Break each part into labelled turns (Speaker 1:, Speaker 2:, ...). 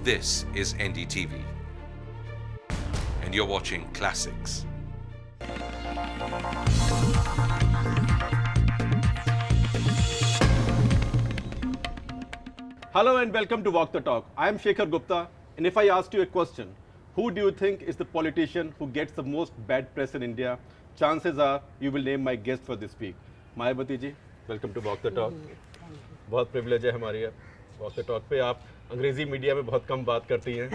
Speaker 1: This is NDTV, and you're watching Classics.
Speaker 2: Hello and welcome to Walk the Talk. I am Shekhar Gupta, and if I asked you a question, who do you think is the politician who gets the most bad press in India? Chances are you will name my guest for this week. Mayawati ji, welcome to Walk the Talk. बहुत privilege है हमारी Walk the Talk पे आप अंग्रेजी media में बहुत कम बात करती हैं.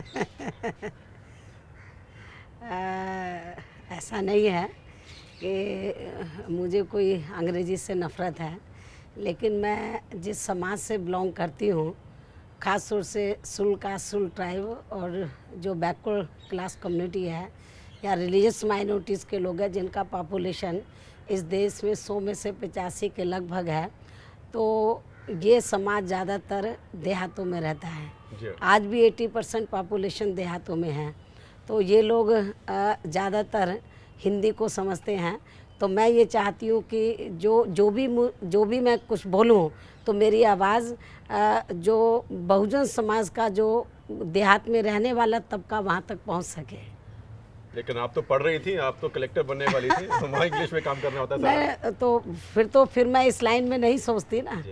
Speaker 3: ऐसा नहीं है कि मुझे कोई अंग्रेजी से नफ़रत है, लेकिन मैं जिस समाज से बिलोंग करती हूँ, ख़ास तौर से सुल ट्राइब और जो बैकवर्ड क्लास कम्युनिटी है या रिलीजियस माइनॉरिटीज़ के लोग हैं जिनका पॉपुलेशन इस देश में 100 में से 85 के लगभग है, तो ये समाज ज़्यादातर देहातों में रहता है. आज भी 80% पॉपुलेशन देहातों में है, तो ये लोग ज़्यादातर हिंदी को समझते हैं. तो मैं ये चाहती हूँ कि जो भी मैं कुछ बोलूँ तो मेरी आवाज़ जो बहुजन समाज का जो देहात में रहने वाला तबका वहाँ तक पहुँच सके.
Speaker 2: लेकिन आप तो पढ़ रही थी, आप तो कलेक्टर बनने वाली थी, तो वहाँ इंग्लिश में काम करना होता था.
Speaker 3: मैं तो फिर मैं इस लाइन में नहीं सोचती ना.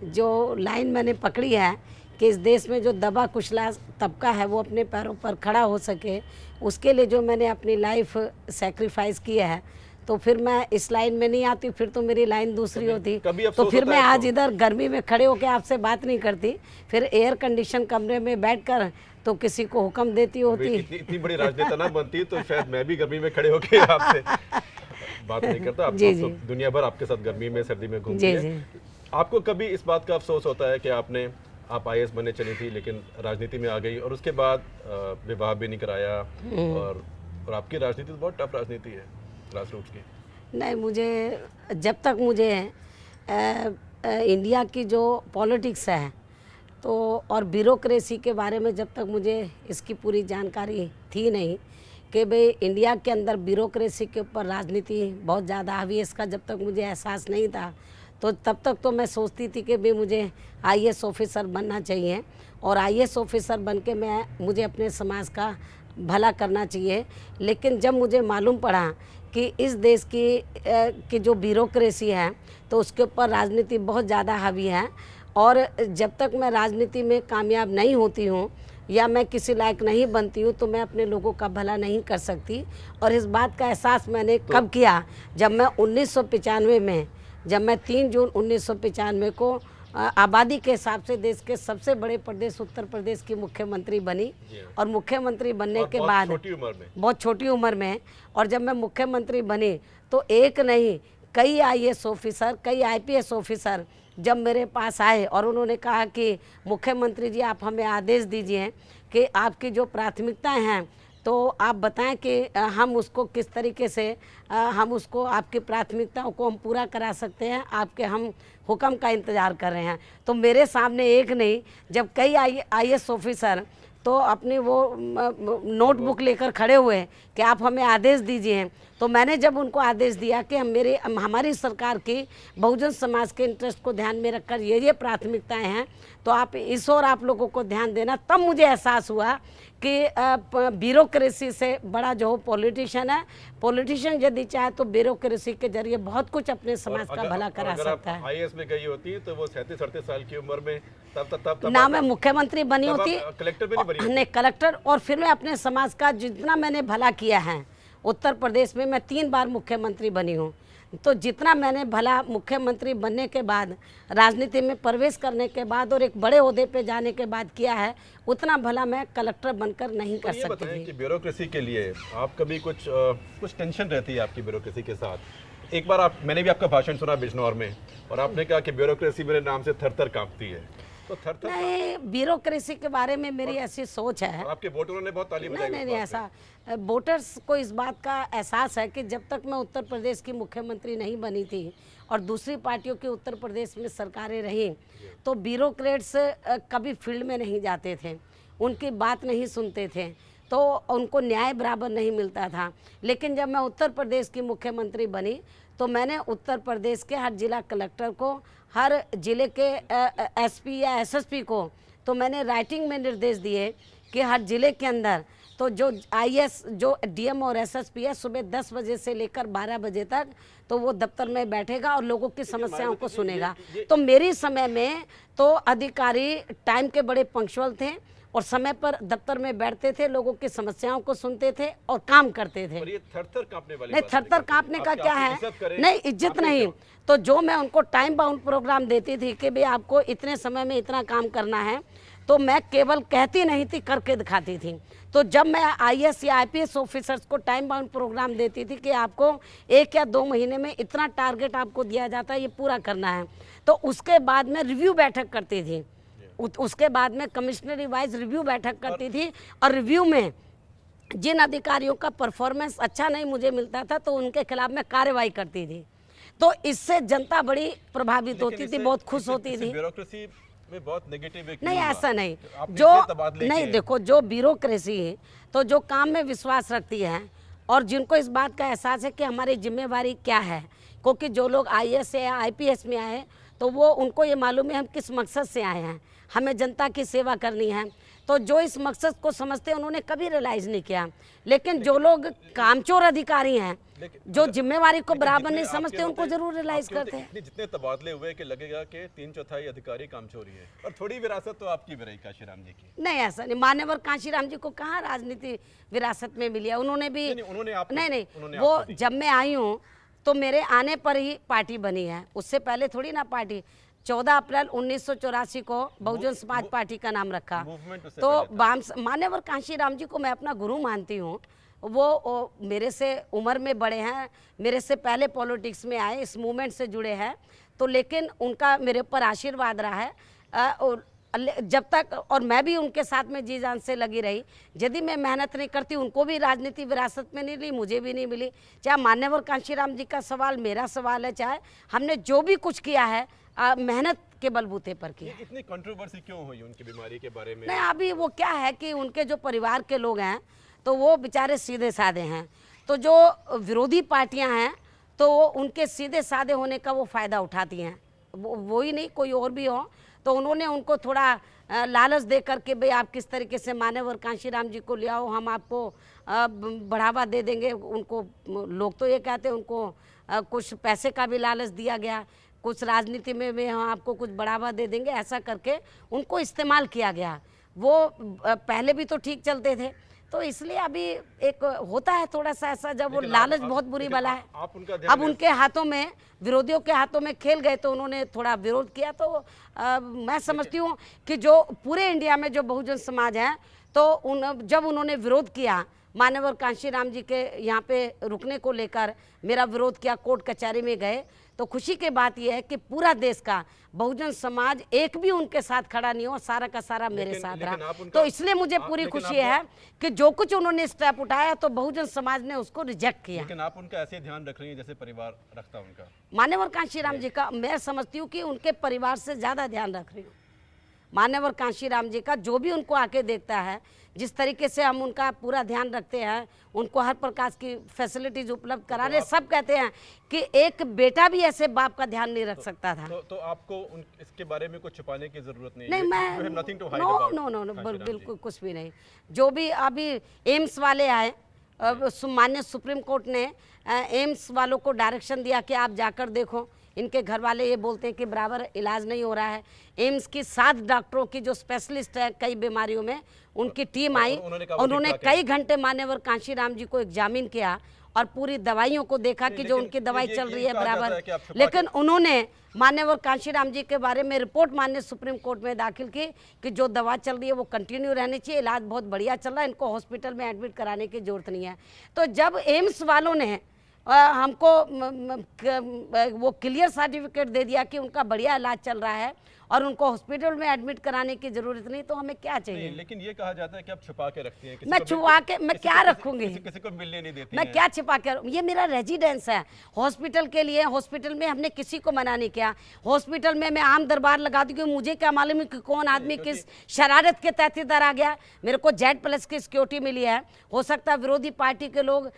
Speaker 3: जो लाइन मैंने पकड़ी है कि इस देश में जो दबा कुचला तबका है वो अपने पैरों पर खड़ा हो सके, उसके लिए जो मैंने अपनी लाइफ सेक्रीफाइस की है, तो फिर मैं इस लाइन में नहीं आती. फिर तो मेरी लाइन दूसरी होती. तो फिर मैं आज इधर गर्मी में खड़े होकर आपसे बात नहीं करती, फिर एयर कंडीशन कमरे में बैठकर तो किसी को हुक्म देती होती.
Speaker 2: इतनी बड़ी राजनेता ना बनती तो शायद मैं भी गर्मी में खड़े होकर आपसे बात नहीं करता. आप तो दुनिया भर आपके साथ गर्मी में सर्दी में घूमती है. आपको कभी इस बात का अफसोस होता है कि आप IAS बनने चली थी लेकिन राजनीति में आ गई और उसके बाद विवाह भी नहीं कराया, और आपकी राजनीति तो बहुत टफ राजनीति है ग्रास रूट्स की.
Speaker 3: नहीं, मुझे जब तक मुझे इंडिया की जो पॉलिटिक्स है तो और ब्यूरोक्रेसी के बारे में जब तक मुझे इसकी पूरी जानकारी थी नहीं कि भाई इंडिया के अंदर ब्यूरोक्रेसी के ऊपर राजनीति बहुत ज़्यादा हावी है, इसका जब तक मुझे एहसास नहीं था, तो तब तक तो मैं सोचती थी कि भाई मुझे IAS ऑफिसर बनना चाहिए और IAS ऑफिसर बन के मुझे अपने समाज का भला करना चाहिए. लेकिन जब मुझे मालूम पड़ा कि इस देश की जो ब्यूरोक्रेसी है तो उसके ऊपर राजनीति बहुत ज़्यादा हावी है, और जब तक मैं राजनीति में कामयाब नहीं होती हूँ या मैं किसी लायक नहीं बनती हूँ तो मैं अपने लोगों का भला नहीं कर सकती. और इस बात का एहसास मैंने कब किया, जब मैं 1995 में, जब मैं 3 जून 1995 को आबादी के हिसाब से देश के सबसे बड़े प्रदेश उत्तर प्रदेश की मुख्यमंत्री बनी. और मुख्यमंत्री बनने के बाद बहुत छोटी उम्र में, और जब मैं मुख्यमंत्री बनी तो एक नहीं कई IAS ऑफिसर, कई IPS ऑफिसर जब मेरे पास आए और उन्होंने कहा कि मुख्यमंत्री जी आप हमें आदेश दीजिए कि आपकी जो प्राथमिकताएं हैं तो आप बताएं कि हम उसको किस तरीके से हम उसको आपकी प्राथमिकताओं को हम पूरा करा सकते हैं, आपके हम हुक्म का इंतज़ार कर रहे हैं. तो मेरे सामने एक नहीं जब कई IAS ऑफिसर तो अपनी वो नोटबुक लेकर खड़े हुए कि आप हमें आदेश दीजिए. तो मैंने जब उनको आदेश दिया कि हमारी सरकार की बहुजन समाज के इंटरेस्ट को ध्यान में रखकर ये प्राथमिकताएं हैं, तो आप इस और आप लोगों को ध्यान देना, तब मुझे एहसास हुआ कि ब्यूरोक्रेसी से बड़ा जो पॉलिटिशियन है, पॉलिटिशियन यदि चाहे तो ब्यूरोक्रेसी के जरिए बहुत कुछ अपने समाज का भला करा सकता है.
Speaker 2: IAS में गई होती तो वो 37-38 साल की उम्र में तब
Speaker 3: ना मैं मुख्यमंत्री बनी होती,
Speaker 2: कलेक्टर भी नहीं बनी
Speaker 3: नहीं कलेक्टर, और फिर मैं अपने समाज का जितना मैंने भला किया है उत्तर प्रदेश में, मैं 3 बार मुख्यमंत्री बनी हूँ, तो जितना मैंने भला मुख्यमंत्री बनने के बाद, राजनीति में प्रवेश करने के बाद और एक बड़े ओहदे पे जाने के बाद किया है, उतना भला मैं कलेक्टर बनकर नहीं कर सकती थी.
Speaker 2: कि ब्यूरोक्रेसी के लिए आप कभी कुछ टेंशन रहती है आपकी ब्यूरोक्रेसी के साथ? एक बार मैंने भी आपका भाषण सुना बिजनौर में, और आपने कहा कि ब्यूरोक्रेसी मेरे नाम से थर-थर कांपती है. तो
Speaker 3: नहीं, ब्यूरोक्रेसी के बारे में मेरी ऐसी सोच है.
Speaker 2: आपके वोटरों ने बहुत ताली बजाई.
Speaker 3: नहीं, ऐसा वोटर्स को इस बात का एहसास है कि जब तक मैं उत्तर प्रदेश की मुख्यमंत्री नहीं बनी थी और दूसरी पार्टियों की उत्तर प्रदेश में सरकारें रहीं, तो ब्यूरोक्रेट्स कभी फील्ड में नहीं जाते थे, उनकी बात नहीं सुनते थे, तो उनको न्याय बराबर नहीं मिलता था. लेकिन जब मैं उत्तर प्रदेश की मुख्यमंत्री बनी तो मैंने उत्तर प्रदेश के हर जिला कलेक्टर को, हर जिले के SP या SSP को तो मैंने राइटिंग में निर्देश दिए कि हर जिले के अंदर तो जो आईएएस जो डीएम और एसएसपी है सुबह 10 बजे से लेकर 12 बजे तक तो वो दफ्तर में बैठेगा और लोगों की समस्याओं को सुनेगा। तो मेरी समय में तो अधिकारी टाइम के बड़े पंक्चुअल थे और समय पर दफ्तर में बैठते थे, लोगों की समस्याओं को सुनते थे और काम करते थे।
Speaker 2: और ये थर-थर कांपने वाली
Speaker 3: नहीं,
Speaker 2: बात
Speaker 3: थर-थर कांपने का क्या है, नहीं इज्जत
Speaker 2: आपने
Speaker 3: नहीं। तो जो मैं उनको टाइम बाउंड प्रोग्राम देती थी कि भाई आपको इतने समय में इतना काम करना है, तो मैं केवल कहती नहीं थी, करके दिखाती थी। तो जब मैं आईएएस या आईपीएस ऑफिसर्स को टाइम बाउंड प्रोग्राम देती थी कि आपको 1 या 2 महीने में इतना टारगेट आपको दिया जाता है, ये पूरा करना है, तो उसके बाद मैं रिव्यू बैठक करती थी। उसके बाद में कमिश्नरी वाइज रिव्यू बैठक करती थी और रिव्यू में जिन अधिकारियों का परफॉर्मेंस अच्छा नहीं मुझे मिलता था तो उनके खिलाफ मैं कार्रवाई करती थी। तो इससे जनता बड़ी प्रभावित होती थी, बहुत खुश होती थी।
Speaker 2: ब्यूरोक्रेसी में बहुत नेगेटिव
Speaker 3: नहीं, ऐसा नहीं।
Speaker 2: आपने
Speaker 3: जो
Speaker 2: इतने तबादले
Speaker 3: नहीं
Speaker 2: किए।
Speaker 3: देखो, जो ब्यूरोक्रेसी है तो जो काम में विश्वास रखती है और जिनको इस बात का एहसास है कि हमारी जिम्मेवारी क्या है, क्योंकि जो लोग आईएएस या आईपीएस में आए तो वो उनको ये मालूम है हम किस मकसद से आए हैं, हमें जनता की सेवा करनी है। तो जो इस मकसद को समझते हैं उन्होंने कभी रियलाइज़ नहीं किया। लेकिन जो लोग कामचोर अधिकारी हैं, जो जिम्मेवारी को बराबर नहीं समझते, उनको जरूर रियलाइज करते हैं।
Speaker 2: जितने तबादले हुए कि लगेगा कि 3/4 अधिकारी कामचोरी है और थोड़ी विरासत तो आपकी भी रही काशीराम जी की।
Speaker 3: नहीं, ऐसा नहीं। मान्यवर काशीराम जी को कहाँ राजनीति विरासत में मिली है, उन्होंने भी नहीं, वो जब मैं आई हूँ तो मेरे आने पर ही पार्टी बनी है, उससे पहले थोड़ी ना पार्टी। 14 अप्रैल 1984 को बहुजन समाज पार्टी का नाम रखा। तो मान्यवर काशीराम जी को मैं अपना गुरु मानती हूँ। वो मेरे से उम्र में बड़े हैं, मेरे से पहले पॉलिटिक्स में आए, इस मूवमेंट से जुड़े हैं, तो लेकिन उनका मेरे ऊपर आशीर्वाद रहा है और जब तक, और मैं भी उनके साथ में जी जान से लगी रही। यदि मैं मेहनत नहीं करती, उनको भी राजनीति विरासत में नहीं मिली, मुझे भी नहीं मिली। चाहे मान्यवर कांशीराम जी का सवाल मेरा सवाल है, चाहे हमने जो भी कुछ किया है मेहनत के बलबूते पर किया।
Speaker 2: इतनी कंट्रोवर्सी क्यों हुई उनकी बीमारी के बारे में?
Speaker 3: नहीं, अभी वो क्या है कि उनके जो परिवार के लोग हैं तो वो बेचारे सीधे साधे हैं, तो जो विरोधी पार्टियां हैं तो वो उनके सीधे साधे होने का वो फ़ायदा उठाती हैं। वो ही नहीं, कोई और भी हो, तो उन्होंने उनको थोड़ा लालच दे करके भाई आप किस तरीके से मान्यवर कांशीराम जी को ले आओ, हम आपको बढ़ावा दे देंगे। उनको लोग तो ये कहते हैं उनको कुछ पैसे का भी लालच दिया गया, कुछ राजनीति में हम आपको कुछ बढ़ावा दे देंगे, ऐसा करके उनको इस्तेमाल किया गया। वो पहले भी तो ठीक चलते थे, तो इसलिए अभी एक होता है थोड़ा सा ऐसा, जब वो लालच बहुत बुरी बला है। अब उनके हाथों में, विरोधियों के हाथों में खेल गए तो उन्होंने थोड़ा विरोध किया। तो मैं समझती हूँ कि जो पूरे इंडिया में जो बहुजन समाज है तो जब उन्होंने विरोध किया मान्यवर कांशीराम जी के यहाँ पे रुकने को लेकर, मेरा विरोध किया, कोर्ट कचहरी में गए, तो खुशी की बात यह है कि पूरा देश का बहुजन समाज एक भी उनके साथ खड़ा नहीं हो, सारा का सारा मेरे साथ रहा। तो इसलिए मुझे पूरी खुशी है कि जो कुछ उन्होंने स्टेप उठाया तो बहुजन समाज ने उसको रिजेक्ट किया।
Speaker 2: लेकिन आप उनका ऐसे ध्यान रख रही हैं जैसे परिवार रखता उनका।
Speaker 3: मान्यवर कांशीराम जी का मैं समझती हूँ कि उनके परिवार से ज़्यादा ध्यान रख रही हूँ। मान्यवर कांशीराम जी का जो भी उनको आके देखता है, जिस तरीके से हम उनका पूरा ध्यान रखते हैं, उनको हर प्रकार की फैसिलिटीज उपलब्ध करा रहे, सब कहते हैं कि एक बेटा भी ऐसे बाप का ध्यान नहीं रख सकता था।
Speaker 2: तो आपको इसके बारे में कुछ छुपाने की जरूरत नहीं?
Speaker 3: नहीं, मैं नो, बिल्कुल कुछ भी नहीं। जो भी अभी एम्स वाले आए, माननीय सुप्रीम कोर्ट ने एम्स वालों को डायरेक्शन दिया कि आप जाकर देखो। इनके घर वाले ये बोलते हैं कि बराबर इलाज नहीं हो रहा है। एम्स की 7 डॉक्टरों की जो स्पेशलिस्ट है कई बीमारियों में, उनकी टीम आई, उन्होंने कई घंटे मान्यवर कांशीराम जी को एग्जामिन किया और पूरी दवाइयों को देखा कि जो उनकी दवाई चल रही है बराबर। लेकिन उन्होंने मान्यवर कांशीराम जी के बारे में रिपोर्ट माननीय सुप्रीम कोर्ट में दाखिल की कि जो दवा चल रही है वो कंटिन्यू रहनी चाहिए, इलाज बहुत बढ़िया चल रहा है, इनको हॉस्पिटल में एडमिट कराने की जरूरत नहीं है। तो जब एम्स वालों ने हमको वो क्लियर सर्टिफिकेट दे दिया कि उनका बढ़िया इलाज चल रहा है और उनको हॉस्पिटल में एडमिट कराने की जरूरत नहीं, तो हमें क्या चाहिए?
Speaker 2: लेकिन ये कहा जाता है कि आप छुपा के रखती हैं।
Speaker 3: मैं छुपा के मैं क्या रखूंगी?
Speaker 2: किसी को मिलने नहीं देती
Speaker 3: मैं क्या छिपा के? ये मेरा रेजिडेंस है, हॉस्पिटल के लिए। हॉस्पिटल में हमने किसी को मना नहीं किया। हॉस्पिटल में मैं आम दरबार लगा दी, क्योंकि मुझे क्या मालूम है कि कौन आदमी किस शरारत के तहत इधर आ गया। मेरे को Z+ की सिक्योरिटी मिली है। हो सकता है विरोधी पार्टी के लोग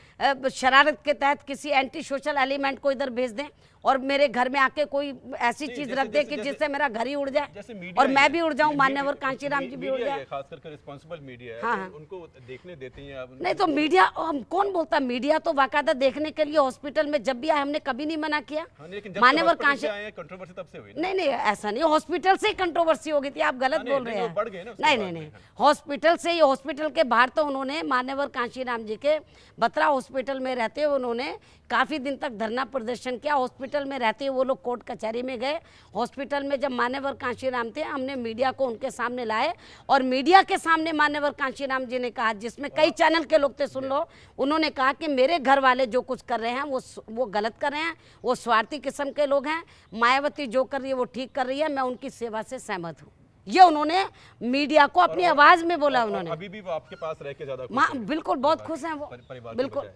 Speaker 3: शरारत के तहत किसी एंटी सोशल एलिमेंट को इधर भेज दें, और मेरे घर में आके कोई ऐसी चीज रख दे कि जिससे मेरा घर ही उड़ जाए और मैं भी उड़ जाऊं, मान्यवर कांशीराम जी भी उड़ जाए।
Speaker 2: खास करके रिस्पांसिबल मीडिया है,
Speaker 3: हाँ,
Speaker 2: तो उनको देखने देती हैं आप?
Speaker 3: नहीं तो मीडिया, हम कौन बोलता, मीडिया तो बाकायदा देखने के लिए हॉस्पिटल में जब भी आए हमने कभी नहीं मना किया। मान्यवर कांशीराम
Speaker 2: कंट्रोवर्सी तब से हुई।
Speaker 3: नहीं, ऐसा नहीं, हॉस्पिटल से ही कंट्रोवर्सी हो गई थी, आप गलत बोल रहे हैं। नहीं, हॉस्पिटल से ही, हॉस्पिटल के बाहर तो उन्होंने, मान्यवर कांशीराम जी के बत्रा हॉस्पिटल में रहते हुए उन्होंने काफी दिन तक धरना प्रदर्शन किया। हॉस्पिटल में रहते हुए वो लोग कोर्ट कचहरी में गए। हॉस्पिटल में जब मान्यवर कांशीराम थे, हमने मीडिया को उनके सामने लाए और मीडिया के सामने मान्यवर कांशीराम जी ने कहा, जिसमें कई चैनल के लोग थे, सुन लो, उन्होंने कहा कि मेरे घर वाले जो कुछ कर रहे हैं वो गलत कर रहे हैं, वो स्वार्थी किस्म के लोग हैं, मायावती जो कर रही है वो ठीक कर रही है, मैं उनकी सेवा से सहमत हूँ। ये उन्होंने मीडिया को अपनी आवाज में बोला। उन्होंने
Speaker 2: अभी भी वो आपके पास रह के ज्यादा
Speaker 3: बिल्कुल बहुत खुश हैं वो, बिल्कुल।